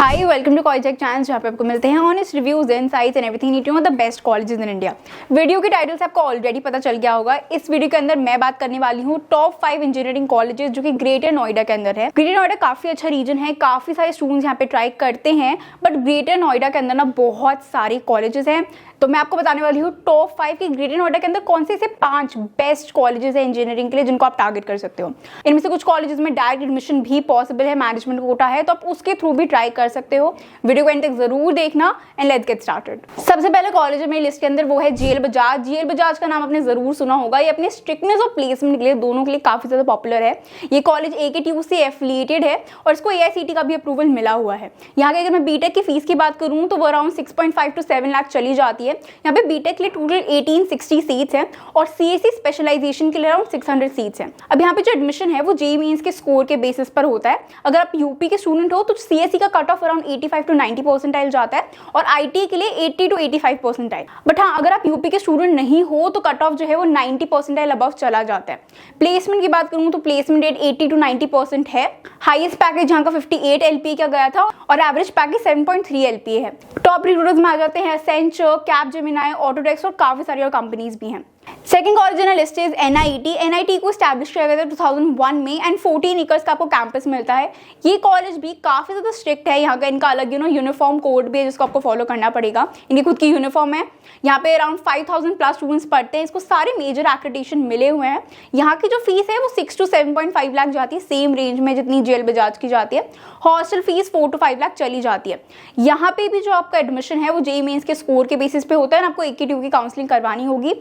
Hi welcome to college channel, जहाँ पे आपको मिलते हैं honest reviews, insights and everything need to know the best colleges in India. Video की title से आपको ऑलरेडी पता चल गया होगा। इस वीडियो के अंदर मैं बात करने वाली हूँ टॉप 5 इंजीनियरिंग कॉलेजेस जो कि ग्रेटर नोएडा के अंदर है। ग्रेटर नोएडा काफी अच्छा रीजन है, काफी सारे स्टूडेंट्स यहाँ पे ट्राई करते हैं, बट ग्रेटर नोएडा के अंदर ना बहुत सारे कॉलेजेस हैं। तो मैं आपको बताने वाली हूँ टॉप 5 की ग्रेटर नोएडा के अंदर कौन से 5 बेस्ट कॉलेजेस है इंजीनियरिंग के लिए जिनको आप टारगेट कर सकते हो। इनमें से कुछ कॉलेजेस में डायरेक्ट एडमिशन भी पॉसिबल है, मैनेजमेंट कोटा है, तो आप उसके थ्रू भी ट्राई कर सकते हो। वीडियो को एंड तक जरूर देखना एंड लेट्स गेट स्टार्टेड। सबसे पहले कॉलेज है मेरी लिस्ट के अंदर, वो है जीएल बजाज। जीएल बजाज का नाम आपने जरूर सुना होगा। ये अपने स्ट्रिक्टनेस और प्लेसमेंट के लिए दोनों के लिए काफी ज्यादा पॉपुलर है। ये कॉलेज एकेटीयू से एफिलिएटेड है और इसको एआईसीटी का भी अप्रूवल मिला हुआ है। यहाँ के अगर मैं बीटेक की फीस की बात करूँ तो वो अराउंड 6.5 to 7 लाख चली जाती है। यहाँ पे बीटेक के लिए टोटल 1860 सीट्स हैं और सीएससी स्पेशलाइजेशन के लिए अराउंड 600 सीट्स हैं। अब यहाँ पे जो एडमिशन है वो जेईई मेंस के स्कोर के बेसिस पर होता है। अगर आप यूपी के स्टूडेंट हो तो सीएससी का cut off around 85 to 90 percentile जाता है और आईटी के लिए 80 to 85 परसेंटाइल। बट हाँ, अगर आप यूपी के स्टूडेंट नहीं हो तो कट ऑफ जो है वो 90 परसेंटाइल अबव चला जाता है। प्लेसमेंट की बात करूँ तो प्लेसमेंट रेट 80 to 90% है। हाईएस्ट पैकेज यहाँ का 58 एलपीए का गया था और एवरेज पैकेज 7.3 एलपीए है। टॉप रिक्रूटर्स में आ जाते हैं एसेंचर, कैपजेमिनी, ऑटोडेस्क और काफी सारी और कंपनीज भी हैं। Second college in list is NIT. NIT को स्टैब्लिश किया गया था 2001 में एंड 14 एकर्स का आपको कैंपस मिलता है। ये कॉलेज भी काफी ज्यादा स्ट्रिक्ट है। यहाँ का इनका अलग यूनिफॉर्म कोड भी है जिसको आपको फॉलो करना पड़ेगा। इनकी खुद की यूनिफॉर्म है। यहाँ पे अराउंड 5000 प्लस स्टूडेंट्स पढ़ते हैं। इसको सारे मेजर एक्रेडिटेशन मिले हुए हैं। यहाँ की जो फीस है वो 6 to 7.5 लाख जाती है, सेम रेंज में जितनी जेल बजाज की जाती है। हॉस्टल फीस 4 to 5 लाख चली जाती है। यहाँ पे भी जो आपका एडमिशन है वो जेईई मेंस के स्कोर के बेसिस पे होता है। आपको एकेटीयू की काउंसलिंग करवानी होगी।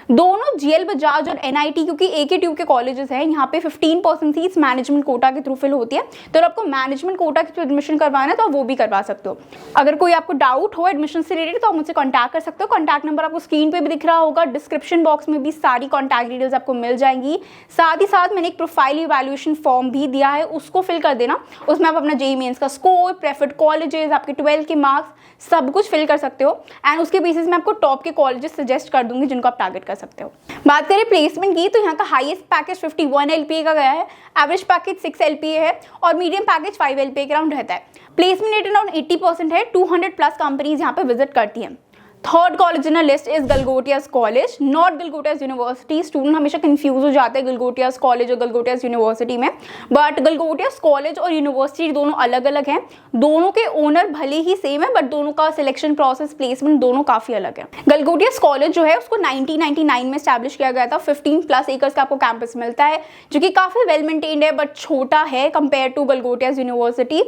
दोनों जीएल बजाज और एनआईटी, क्योंकि एकेटीयू के कॉलेजेस हैं, यहाँ पे 15% सीट्स मैनेजमेंट कोटा के थ्रू फिल होती है। तो आपको मैनेजमेंट कोटा के थ्रू एडमिशन करवाना है तो वो भी करवा सकते हो। अगर कोई आपको डाउट हो एडमिशन से रिलेटेड तो आप मुझसे कॉन्टैक्ट कर सकते हो। कॉन्टैक्ट नंबर आपको स्क्रीन पे भी दिख रहा होगा, डिस्क्रिप्शन बॉक्स में भी सारी कॉन्टैक्ट डिटेल्स आपको मिल जाएंगी। साथ ही साथ मैंने एक प्रोफाइल इवैल्यूएशन फॉर्म भी दिया है, उसको फिल कर देना। उसमें आप अपना जेईई मेंस का स्कोर, प्रेफर्ड कॉलेजेस, आपके 12 के मार्क्स सब कुछ फिल कर सकते हो एंड उसके बेसिस में आपको टॉप के कॉलेजेस सजेस्ट कर दूंगी जिनको आप टारगेट कर सकते हो। बात करें प्लेसमेंट की तो यहाँ का हाईएस्ट पैकेज 51 एलपीए का गया है, एवरेज पैकेज 6 एलपीए है और मीडियम पैकेज 5 एलपीए के अराउंड रहता है। प्लेसमेंट रेट अराउंड 80% है। 200 प्लस कंपनीज यहाँ पे विजिट करती हैं। Third college in list is Galgotias college, not Galgotias university. Student हमेशा कंफ्यूज हो जाते हैं गलगोटियास कॉलेज और गलगोटियास यूनिवर्सिटी में, बट गलगोटियास कॉलेज और यूनिवर्सिटी दोनों अलग अलग हैं। दोनों के ओनर भले ही सेम है बट दोनों का सिलेक्शन प्रोसेस, प्लेसमेंट दोनों काफी अलग है। गलगोटियास कॉलेज जो है उसको 1999 में स्टैब्लिश किया गया था। 15 प्लस एकर्स का आपको कैंपस मिलता है जो कि काफी वेल मेंटेन्ड है बट छोटा है कंपेयर टू गलगोटियास यूनिवर्सिटी।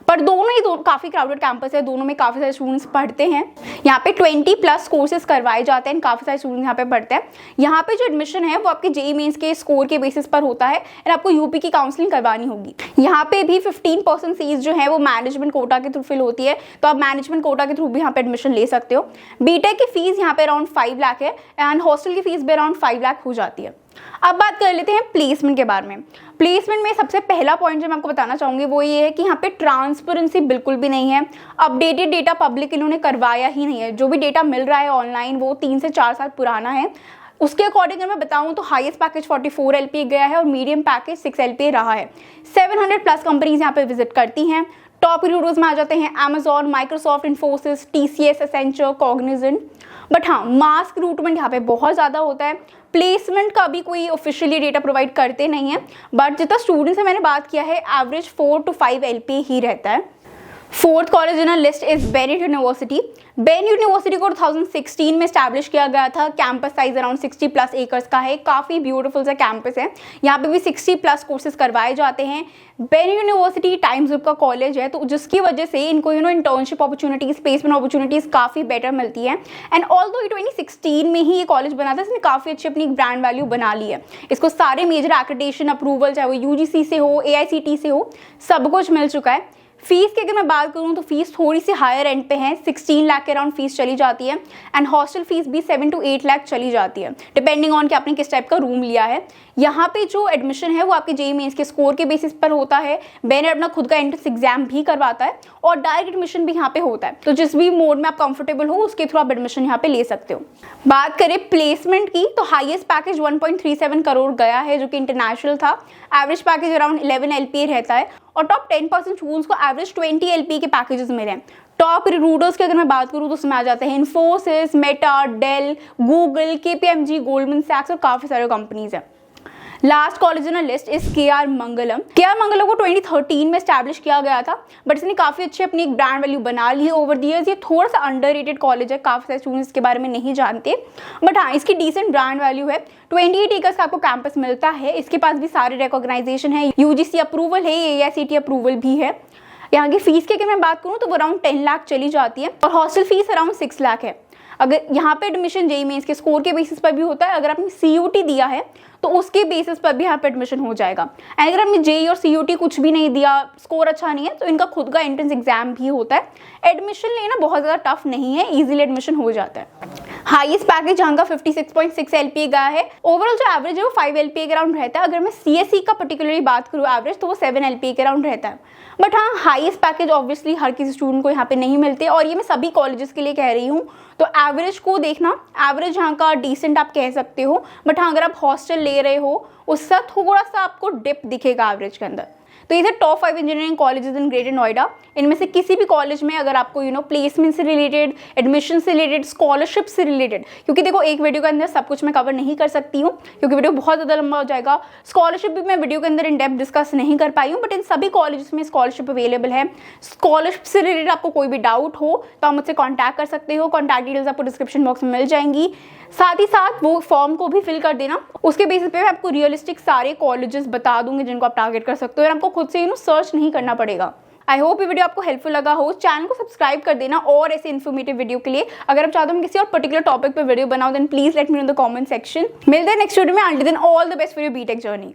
पर दोनों ही काफी क्राउडेड कैंपस है, दोनों में काफी सारे स्टूडेंट्स पढ़ते हैं। यहाँ पे 20 प्लस कोर्सेज करवाए जाते हैं, काफी सारे स्टूडेंट्स यहाँ पे पढ़ते हैं। यहाँ पे जो एडमिशन है वो आपके जेईई मेंस के स्कोर के बेसिस पर होता है एंड आपको यूपी की काउंसलिंग करवानी होगी। यहाँ पे भी 15% सीट्स जो है वो मैनेजमेंट कोटा के थ्रू फिल होती है, तो आप मैनेजमेंट कोटा के थ्रू भी यहाँ पे एडमिशन ले सकते हो। बीटेक की फीस यहाँ पे अराउंड 5 लाख है एंड हॉस्टल की फीस भी अराउंड 5 लाख हो जाती है। अब बात कर लेते हैं प्लेसमेंट के बारे में। प्लेसमेंट में सबसे पहला पॉइंट जो मैं आपको बताना चाहूंगी वो ये है कि यहाँ पे ट्रांसपेरेंसी बिल्कुल भी नहीं है। अपडेटेड डेटा पब्लिक इन्होंने करवाया ही नहीं है। जो भी डेटा मिल रहा है ऑनलाइन वो 3 से 4 साल पुराना है। उसके अकॉर्डिंग अगर मैं बताऊं तो हाईएस्ट पैकेज 44 एलपीए गया है और मीडियम पैकेज 6 एलपीए रहा है। 700 प्लस कंपनीज यहाँ पे विजिट करती हैं। टॉप रिक्रूटर्स में आ जाते हैं Amazon, Microsoft, Infosys, TCS, Accenture, Cognizant. But हाँ, मास रिक्रूटमेंट यहाँ पे बहुत ज़्यादा होता है। प्लेसमेंट का भी कोई ऑफिशियली डेटा प्रोवाइड करते नहीं है, बट जितना स्टूडेंट से मैंने बात किया है एवरेज 4 to 5 एलपीए ही रहता है। Fourth college in list is Bennett university. Ben university को 2016 में स्टैब्लिश किया गया था। Campus size around 60 plus acres का है, काफ़ी ब्यूटीफुल सा कैंपस है। यहाँ पे भी 60 प्लस कोर्सेज करवाए जाते हैं। बेन यूनिवर्सिटी टाइम्स ग्रुप का कॉलेज है तो जिसकी वजह से इनको इंटर्नशिप अपॉर्चुनिटीज, प्लेसमेंट अपॉर्चुनिटीज काफ़ी बेटर मिलती है। एंड ऑल्दो 2016 में ही ये कॉलेज बना था, इसने काफ़ी अच्छी अपनी ब्रांड वैल्यू बना ली है। इसको सारे मेजर एक्रेडिटेशन अप्रूवल, चाहे वो यूजीसी से हो, एआईसीटी से हो, सब कुछ मिल चुका है। फीस की अगर मैं बात करूं तो फीस थोड़ी सी हायर एंड पे है, 16 लाख के अराउंड फीस चली जाती है एंड हॉस्टल फीस भी 7 to 8 लाख चली जाती है, डिपेंडिंग ऑन कि आपने किस टाइप का रूम लिया है। यहाँ पे जो एडमिशन है वो आपके जेईई मेंस के स्कोर के बेसिस पर होता है। बेनेट अपना खुद का एंट्रेंस एग्जाम भी करवाता है और डायरेक्ट एडमिशन भी यहाँ पे होता है, तो जिस भी मोड में आप कंफर्टेबल हो उसके थ्रू आप एडमिशन यहाँ पे ले सकते हो। बात करें प्लेसमेंट की तो हाईएस्ट पैकेज 1.37 करोड़ गया है जो कि इंटरनेशनल था। एवरेज पैकेज अराउंड 11 एलपीए रहता है और टॉप 10% स्कूल्स को एवरेज 20 LPA के पैकेजेस मिले हैं। टॉप रिक्रूटर्स की अगर मैं बात करूँ तो उसमें आ जाते हैं Infosys, Meta, Dell, Google, KPMG, Goldman सैक्स और काफ़ी सारे कंपनीज हैं। Last college in list is KR Mangalam. KR Mangalam को 2013 में स्टैब्लिश किया गया था, बट इसने काफ़ी अच्छी अपनी एक ब्रांड वैल्यू बना ली है ओवर द ईयर्स। ये थोड़ा सा अंडररेटेड कॉलेज है, काफ़ी सारे स्टूडेंट्स इसके बारे में नहीं जानते, बट हाँ इसकी डिसेंट ब्रांड वैल्यू है। 28 एकर्स का आपको कैंपस मिलता है। इसके पास भी सारे रिकॉग्नाइजेशन है, UGC अप्रूवल है, AICTE अप्रूवल भी है। यहाँ की फीस की अगर मैं बात करूँ तो वो अराउंड 10 लाख चली जाती है और हॉस्टल फीस अराउंड 6 लाख है। अगर यहाँ पे एडमिशन JEE मेंस के स्कोर के बेसिस पर भी होता है। अगर आपने CUT दिया है तो उसके बेसिस पर भी यहाँ पे एडमिशन हो जाएगा। अगर आपने JEE और CUT कुछ भी नहीं दिया, स्कोर अच्छा नहीं है, तो इनका खुद का एंट्रेंस एग्जाम भी होता है। एडमिशन लेना बहुत ज़्यादा टफ नहीं है, इजीली एडमिशन हो जाता है। हाईएस्ट पैकेज जहाँ का 56.6 LPA गया है। ओवरऑल जो एवरेज है वो 5 LPA के अराउंड रहता है। अगर मैं CSE का पर्टिकुलरली बात करूँ एवरेज, तो वो 7 LPA के अराउंड रहता है। बट हाँ, हाईएस्ट पैकेज ऑब्वियसली हर किसी स्टूडेंट को यहाँ पे नहीं मिलते, और ये मैं सभी कॉलेजेस के लिए कह रही हूँ। तो एवरेज को देखना, एवरेज यहाँ का डिसेंट आप कह सकते हो, बट हाँ अगर आप हॉस्टल ले रहे हो उससे थोड़ा सा आपको डिप दिखेगा एवरेज के अंदर। तो ये थे top 5 engineering colleges in greater Noida. इनमें से किसी भी कॉलेज में अगर आपको प्लेसमेंट से रिलेटेड, एडमिशन से रिलेटेड, स्कॉलरशिप से रिलेटेड, क्योंकि देखो एक वीडियो के अंदर सब कुछ मैं कवर नहीं कर सकती हूँ क्योंकि वीडियो बहुत ज़्यादा लंबा हो जाएगा। स्कॉलरशिप भी मैं वीडियो के अंदर इन डेप्थ डिस्कस नहीं कर पाई हूँ, बट इन सभी कॉलेजेस में स्कॉलरशिप अवेलेबल है। स्कॉलरशिप से रिलेटेड आपको कोई भी डाउट हो तो आप मुझसे कॉन्टैक्ट कर सकते हो। कॉन्टैक्ट डिटेल्स आपको डिस्क्रिप्शन बॉक्स में मिल जाएंगी। साथ ही साथ वो फॉर्म को भी फिल कर देना, उसके बेसिस पे मैं आपको रियलिस्टिक सारे कॉलेजेस बता दूंगी जिनको आप टारगेट कर सकते हो, और आपको खुद से सर्च नहीं करना पड़ेगा। आई होप ये वीडियो आपको हेल्पफुल लगा हो। चैनल को सब्सक्राइब कर देना और ऐसे इन्फॉर्मेटिव वीडियो के लिए। अगर आप चाहते हो मैं किसी और पर्टिकुलर टॉपिक पे वीडियो बनाऊं, then please let me know in the comment section. मिलते हैं नेक्स्ट वीडियो में। Until then all the best for your BTech journey.